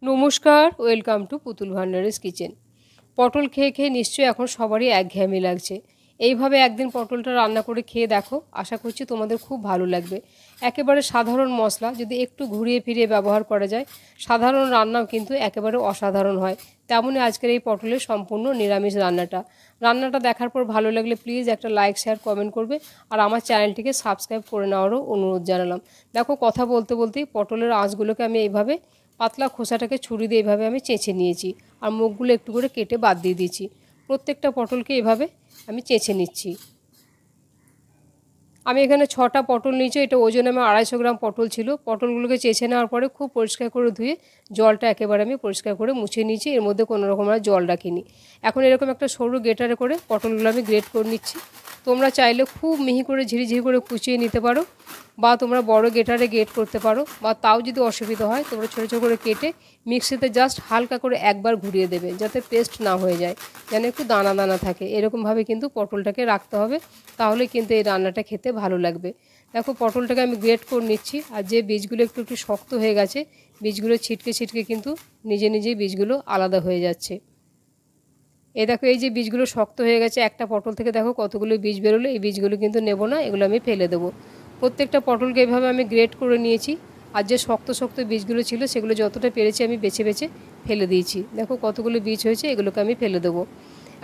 নমস্কার, welcome to পুতুল ভান্ডারিস kitchen. পটল খেয়ে খেয়ে নিশ্চয়ই এখন সবারই একঘেয়েমি লাগছে। এইভাবে একদিন পটলটা রান্না করে খেয়ে দেখো, আশা করছি তোমাদের খুব ভালো লাগবে। একেবারে সাধারণ মশলা যদি একটু ঘুরিয়ে ফিরিয়ে ব্যবহার করা যায়, সাধারণ রান্নাও কিন্তু একেবারে অসাধারণ হয়। তেমনই আজকের এই পটলের সম্পূর্ণ নিরামিষ রান্নাটা দেখার পর ভালো লাগলে প্লিজ একটা লাইক, শেয়ার, কমেন্ট করবে। আর আমার চ্যানেলটিকে সাবস্ক্রাইব করে নেওয়ারও অনুরোধ জানালাম। দেখো, কথা বলতে বলতেই পটলের আঁশগুলোকে আমি এইভাবে পাতলা খোসাটাকে ছুরি দিয়ে এইভাবে আমি চেঁচে নিয়েছি। আর মুখগুলো একটু করে কেটে বাদ দিয়ে দিয়েছি। প্রত্যেকটা পটলকে এভাবে আমি চেঁচে নিচ্ছি। আমি এখানে 6টা পটল নিয়েছি। এটা ওজন আমার 250 গ্রাম পটল ছিল। পটলগুলোকে চেঁচে নেওয়ার পরে খুব পরিষ্কার করে ধুয়ে জলটা একেবারে আমি পরিষ্কার করে মুছে নিয়েছি। এর মধ্যে কোনো রকম আর জল রাখিনি। এখন এরকম একটা সরু গ্রেটারে করে পটলগুলো আমি গ্রেট করে নিচ্ছি। তোমরা চাইলে খুব মিহি করে ঝিরিঝিরি করে কুচিয়ে নিতে পারো, বা তোমরা বড় গ্রেটারে গ্রেট করতে পারো, বা তাও যদি অসুবিধা হয় তোমরা ছোটো ছোটো করে কেটে মিক্সিতে জাস্ট হালকা করে একবার ঘুরিয়ে দেবে, যাতে পেস্ট না হয়ে যায়, যেন একটু দানা দানা থাকে। এরকমভাবে কিন্তু পটলটাকে রাখতে হবে, তাহলে কিন্তু এই রান্নাটা খেতে ভালো লাগবে। দেখো, পটলটাকে আমি গ্রেট করে নিচ্ছি। আর যে বীজগুলো একটু একটু শক্ত হয়ে গেছে, বীজগুলো ছিটকে ছিটকে কিন্তু নিজে নিজেই বীজগুলো আলাদা হয়ে যাচ্ছে। দেখো, এই যে বীজগুলো শক্ত হয়ে গেছে, একটা পটল থেকে দেখো কতগুলো বীজ বেরোলো। এই বীজগুলো কিন্তু নেব না, এগুলো আমি ফেলে দেবো। প্রত্যেকটা পটলকে এভাবে আমি গ্রেট করে নিয়েছি। আর যে শক্ত শক্ত বীজগুলো ছিল সেগুলো যতটা পেরেছি আমি বেছে বেছে ফেলে দিয়েছি। দেখো কতগুলো বীজ হয়েছে, এগুলোকে আমি ফেলে দেবো।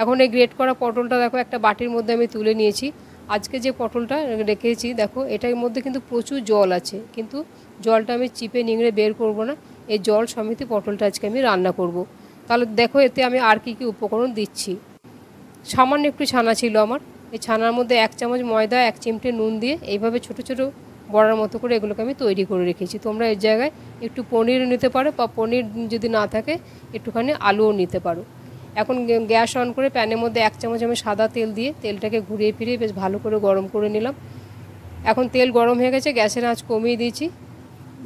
এখন এই গ্রেট করা পটলটা দেখো একটা বাটির মধ্যে আমি তুলে নিয়েছি। আজকে যে পটলটা রেখেছি দেখো, এটার মধ্যে কিন্তু প্রচুর জল আছে, কিন্তু জলটা আমি চিপে নিংড়ে বের করব না। এই জল সমেত পটলটা আজকে আমি রান্না করব। তাহলে দেখো, এতে আমি আর কি কি উপকরণ দিচ্ছি। সামান্য একটু ছানা ছিল আমার। এই ছানার মধ্যে 1 চামচ ময়দা, 1 চিমটে নুন দিয়ে এইভাবে ছোট ছোট বড়ার মতো করে এগুলোকে আমি তৈরি করে রেখেছি। তোমরা এর জায়গায় একটু পনির নিতে পারো, বা পনির যদি না থাকে একটুখানি আলুও নিতে পারো। এখন গ্যাস অন করে প্যানের মধ্যে 1 চামচ আমি সাদা তেল দিয়ে তেলটাকে ঘুরিয়ে ফিরিয়ে বেশ ভালো করে গরম করে নিলাম। এখন তেল গরম হয়ে গেছে, গ্যাসের আঁচ কমিয়ে দিয়েছি।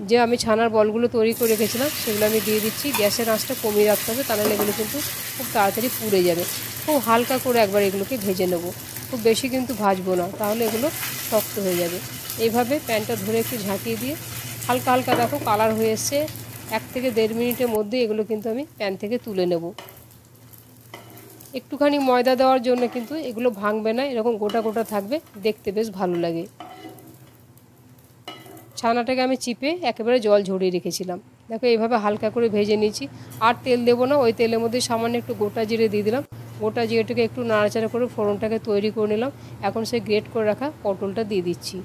যে আমি ছানার বলগুলো তৈরি করে রেখেছিলাম সেগুলো আমি দিয়ে দিচ্ছি। গ্যাসের আঁচটা কমিয়ে রাখতে হবে, তাহলে এগুলো কিন্তু খুব তাড়াতাড়ি পুড়ে যাবে। খুব হালকা করে একবার এগুলোকে ভেজে নেব, খুব বেশি কিন্তু ভাজবো না, তাহলে এগুলো শক্ত হয়ে যাবে। এইভাবে প্যানটা ধরে একটু ঝাঁকিয়ে দিয়ে হালকা হালকা দেখো কালার হয়ে এসছে। 1 থেকে 1.5 মিনিটের মধ্যে এগুলো কিন্তু আমি প্যান থেকে তুলে নেব। একটুখানি ময়দা দেওয়ার জন্য কিন্তু এগুলো ভাঙবে না, এরকম গোটা গোটা থাকবে, দেখতে বেশ ভালো লাগে। ছানাটাকে আমি চিপে একেবারে জল ঝরিয়ে রেখেছিলাম। দেখো, এইভাবে হালকা করে ভেজে নিয়েছি। আর তেল দেবো না, ওই তেলের মধ্যে সামান্য একটু গোটা জিরে দিয়ে দিলাম। গোটা জিরেটাকে একটু নাড়াচাড়া করে ফোড়নটাকে তৈরি করে নিলাম। এখন সেই গ্রেট করে রাখা পটলটা দিয়ে দিচ্ছি।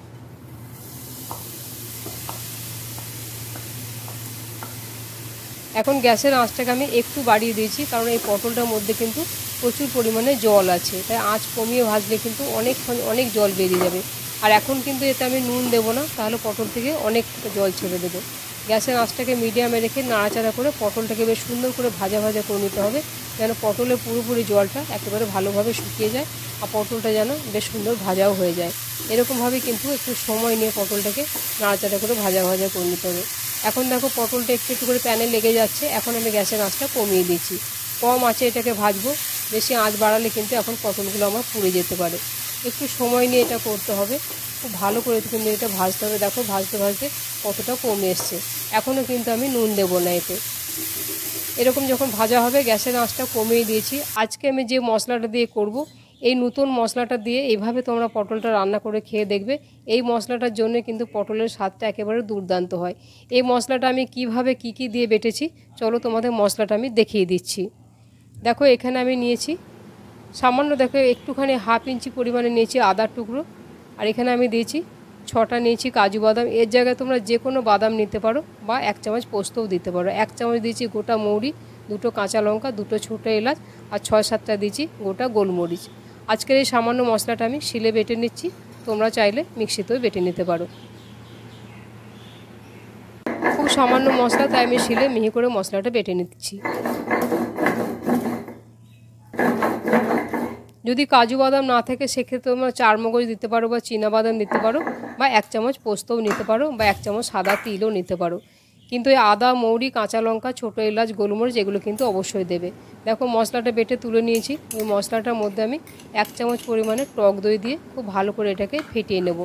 এখন গ্যাসের আঁচটাকে আমি একটু বাড়িয়ে দিয়েছি, কারণ এই পটলটার মধ্যে কিন্তু প্রচুর পরিমাণে জল আছে, তাই আঁচ কমিয়ে ভাজলে কিন্তু অনেক জল বেরিয়ে যাবে। আর এখন কিন্তু এতে আমি নুন দেবো না, তাহলে পটল থেকে অনেক জল ছেড়ে দেবে। গ্যাসের আঁচটাকে মিডিয়ামে রেখে নাড়াচাড়া করে পটলটাকে বেশ সুন্দর করে ভাজা ভাজা করে নিতে হবে, যেন পটলের পুরোপুরি জলটা একেবারে ভালোভাবে শুকিয়ে যায়, আর পটলটা যেন বেশ সুন্দর ভাজাও হয়ে যায়। এরকমভাবে কিন্তু একটু সময় নিয়ে পটলটাকে নাড়াচাড়া করে ভাজা ভাজা করে নিতে হবে। এখন দেখো, পটলটা একটু একটু করে প্যানে লেগে যাচ্ছে। এখন আমি গ্যাসের আঁচটা কমিয়ে দিচ্ছি। কম আঁচে এটাকে ভাজবো, বেশি আঁচ বাড়ালে কিন্তু এখন পটলগুলো আমার পুড়ে যেতে পারে। একটু সময় নিয়ে এটা করতে হবে, খুব ভালো করে কিন্তু এটা ভাজতে হবে। দেখো, ভাজতে ভাজতে কতটা কমে এসছে। এখনও কিন্তু আমি নুন দেবো না এতে। এরকম যখন ভাজা হবে গ্যাসের আঁচটা কমিয়ে দিয়েছি। আজকে আমি যে মশলাটা দিয়ে করব, এই নতুন মশলাটা দিয়ে এইভাবে তোমরা পটলটা রান্না করে খেয়ে দেখবে। এই মশলাটার জন্য কিন্তু পটলের স্বাদটা একেবারে দুর্দান্ত হয়। এই মশলাটা আমি কিভাবে কি দিয়ে বেটেছি, চলো তোমাদের মশলাটা আমি দেখিয়ে দিচ্ছি। দেখো, এখানে আমি নিয়েছি সামান্য, দেখো একটুখানি 1/2 ইঞ্চি পরিমাণে নিয়েছি আদার টুকরো। আর এখানে আমি দিয়েছি 6টা নিয়েছি কাজু বাদাম। এর জায়গায় তোমরা যে কোনো বাদাম নিতে পারো, বা 1 চামচ পোস্তও দিতে পারো। 1 চামচ দিয়েছি গোটা মৌরি, 2টো কাঁচা লঙ্কা, 2টো ছোটো এলাচ, আর 6-7টা দিয়েছি গোটা গোলমরিচ। আজকের এই সামান্য মশলাটা আমি শিলে বেটে নিচ্ছি, তোমরা চাইলে মিক্সিতেও বেটে নিতে পারো। খুব সামান্য মশলা, তাই আমি শিলে মিহি করে মশলাটা বেটে নিচ্ছি। যদি কাজু বাদাম না থাকে সেক্ষেত্রে তোমরা চারমগজ দিতে পারো, বা চীনাবাদাম দিতে পারো, বা 1 চামচ পোস্তও নিতে পারো, বা 1 চামচ সাদা তিলও নিতে পারো। কিন্তু এই আদা, মৌরি, কাঁচা লঙ্কা, ছোটো এলাচ, গোলমরিচ এগুলো কিন্তু অবশ্যই দেবে। দেখো, মশলাটা বেটে তুলে নিয়েছি। ওই মশলাটার মধ্যে আমি 1 চামচ পরিমাণে টক দই দিয়ে খুব ভালো করে এটাকে ফেটিয়ে নেব।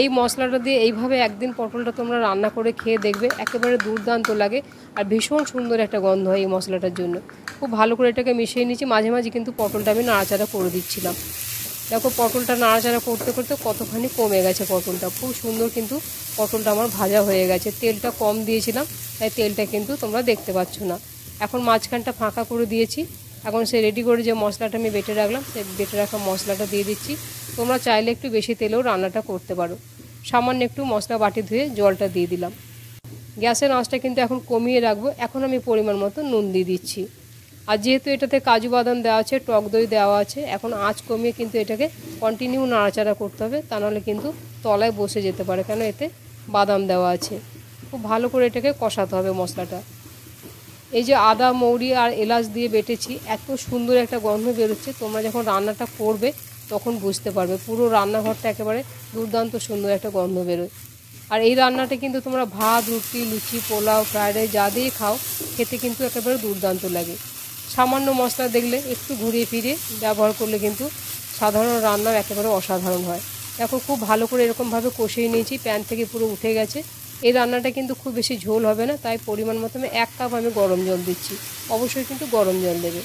এই মশলাটা দিয়ে এইভাবে একদিন পটলটা তোমরা রান্না করে খেয়ে দেখবে, একেবারে দুর্দান্ত লাগে আর ভীষণ সুন্দর একটা গন্ধ হয় এই মশলাটার জন্য। খুব ভালো করে এটাকে মিশিয়ে নিচ্ছি, মাঝে মাঝে কিন্তু পটলটা আমি নাড়াচাড়া করে দিচ্ছিলাম। দেখো পটলটা নাড়াচাড়া করতে করতে কতখানি কমে গেছে পটলটা, খুব সুন্দর কিন্তু পটলটা আমার ভাজা হয়ে গেছে। তেলটা কম দিয়েছিলাম তাই তেলটা কিন্তু তোমরা দেখতে পাচ্ছ না। এখন মাঝখানটা ফাঁকা করে দিয়েছি। এখন সে রেডি করে যে মশলাটা আমি বেটে রাখলাম সেই বেটে রাখা মশলাটা দিয়ে দিচ্ছি। তোমরা চাইলে একটু বেশি তেলেও রান্নাটা করতে পারো। সামান্য একটু মশলা বাটি ধুয়ে জলটা দিয়ে দিলাম। গ্যাসের আঁচটা কিন্তু এখন কমিয়ে রাখবো। এখন আমি পরিমাণ মতো নুন দিয়ে দিচ্ছি। আর যেহেতু এটাতে কাজু বাদাম দেওয়া আছে, টক দই দেওয়া আছে, এখন আঁচ কমিয়ে কিন্তু এটাকে কন্টিনিউ নাড়াচাড়া করতে হবে, তা নাহলে কিন্তু তলায় বসে যেতে পারে, কেন এতে বাদাম দেওয়া আছে। খুব ভালো করে এটাকে কষাতে হবে মশলাটা। এই যে আদা মৌরি আর এলাচ দিয়ে বেটেছি, এত সুন্দর একটা গন্ধ বেরোচ্ছে। তোমরা যখন রান্নাটা করবে তখন বুঝতে পারবে, পুরো রান্নাঘরটা একেবারে দুর্দান্ত সুন্দর একটা গন্ধ বেরোয়। আর এই রান্নাটা কিন্তু তোমরা ভাত, রুটি, লুচি, পোলাও, ফ্রায়েড রাইস যা দিয়ে খাও, খেতে কিন্তু একেবারে দুর্দান্ত লাগে। সামান্য মশলা দেখলে একটু ঘুরিয়ে ফিরিয়ে ব্যবহার করলে কিন্তু সাধারণ রান্নার একেবারে অসাধারণ হয়। দেখো খুব ভালো করে এরকমভাবে কষিয়ে নিয়েছি, প্যান থেকে পুরো উঠে গেছে। এই রান্নাটা কিন্তু খুব বেশি ঝোল হবে না, তাই পরিমাণ মতো আমি 1 কাপ আমি গরম জল দিচ্ছি। অবশ্যই কিন্তু গরম জল দেবে।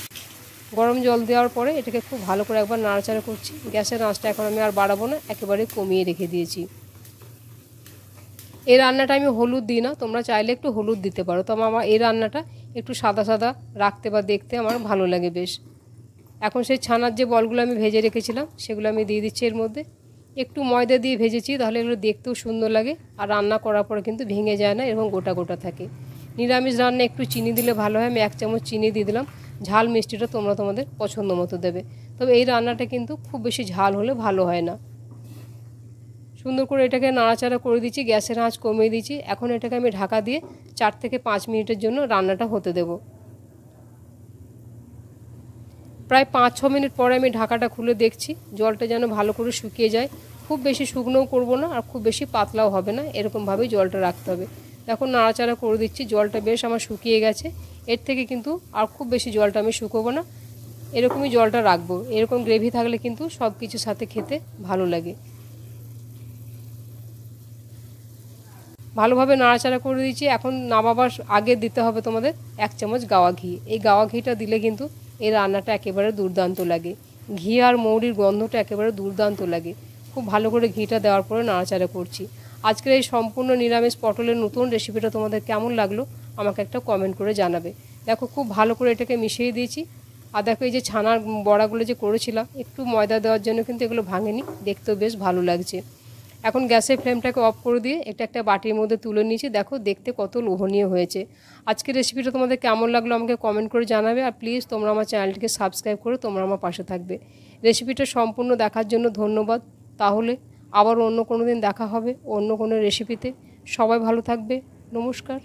গরম জল দেওয়ার পরে এটাকে খুব ভালো করে একবার নাড়াচাড়া করছি। গ্যাসের আঁচটা এখন আমি আর বাড়াবো না, একেবারে কমিয়ে রেখে দিয়েছি। এই রান্নাটা আমি হলুদ দিই না, তোমরা চাইলে একটু হলুদ দিতে পারো, তবে আমার এই রান্নাটা একটু সাদা সাদা রাখতে বা দেখতে আমার ভালো লাগে বেশ। এখন সেই ছানার যে বলগুলো আমি ভেজে রেখেছিলাম সেগুলো আমি দিয়ে দিচ্ছি এর মধ্যে। একটু ময়দা দিয়ে ভেজেছি, তাহলে এগুলো দেখতেও সুন্দর লাগে আর রান্না করার পরে কিন্তু ভেঙে যায় না এবং গোটা গোটা থাকে। নিরামিষ রান্না একটু চিনি দিলে ভালো হয়, আমি 1 চামচ চিনি দিয়ে দিলাম। ঝাল মিষ্টিটা তোমরা তোমাদের পছন্দ মতো দেবে, তবে এই রান্নাটা কিন্তু খুব বেশি ঝাল হলে ভালো হয় না। সুন্দর করে এটাকে নাড়াচাড়া করে দিচ্ছি, গ্যাসের আঁচ কমিয়ে দিচ্ছি। এখন এটাকে আমি ঢাকা দিয়ে 4 থেকে 5 মিনিটের জন্য রান্নাটা হতে দেব। প্রায় 5-6 মিনিট পরে আমি ঢাকাটা খুলে দেখছি জলটা যেন ভালো করে শুকিয়ে যায়। খুব বেশি শুকনোও করব না আর খুব বেশি পাতলাও হবে না, এরকমভাবেই জলটা রাখতে হবে। এখন নাড়াচাড়া করে দিচ্ছি, জলটা বেশ আমার শুকিয়ে গেছে। এর থেকে কিন্তু আর খুব বেশি জলটা আমি শুকোবো না, এরকমই জলটা রাখবো। এরকম গ্রেভি থাকলে কিন্তু সব কিছুর সাথে খেতে ভালো লাগে। ভালোভাবে নাড়াচাড়া করে দিচ্ছি। এখন নামাবার আগে দিতে হবে তোমাদের 1 চামচ গাওয়া ঘি। এই গাওয়া ঘিটা দিলে কিন্তু এই রান্নাটা একেবারে দুর্দান্ত লাগে। ঘি আর মৌরির গন্ধটা একেবারে দুর্দান্ত লাগে। খুব ভালো করে ঘিটা দেওয়ার পরে নাড়াচাড়া করছি। আজকের এই সম্পূর্ণ নিরামিষ পটলের নতুন রেসিপিটা তোমাদের কেমন লাগলো আমাকে একটা কমেন্ট করে জানাবে। দেখো খুব ভালো করে এটাকে মিশিয়ে দিয়েছি। আর দেখো এই যে ছানার বড়াগুলো যে করেছিলাম, একটু ময়দা দেওয়ার জন্য কিন্তু এগুলো ভাঙেনি, দেখতেও বেশ ভালো লাগছে। এখন গ্যাসের ফ্লেমটাকে অফ করে দিয়ে এটা একটা বাটির মধ্যে তুলে নিয়েছি। দেখো দেখতে কত লোভনীয় হয়েছে। আজকের রেসিপিটা তোমাদের কেমন লাগলো আমাকে কমেন্ট করে জানাবে। আর প্লিজ তোমরা আমার চ্যানেলটিকে সাবস্ক্রাইব করে তোমরা আমার পাশে থাকবে। রেসিপিটা সম্পূর্ণ দেখার জন্য ধন্যবাদ। তাহলে আবার অন্য কোনো দিন দেখা হবে অন্য কোনো রেসিপিতে। সবাই ভালো থাকবে। নমস্কার।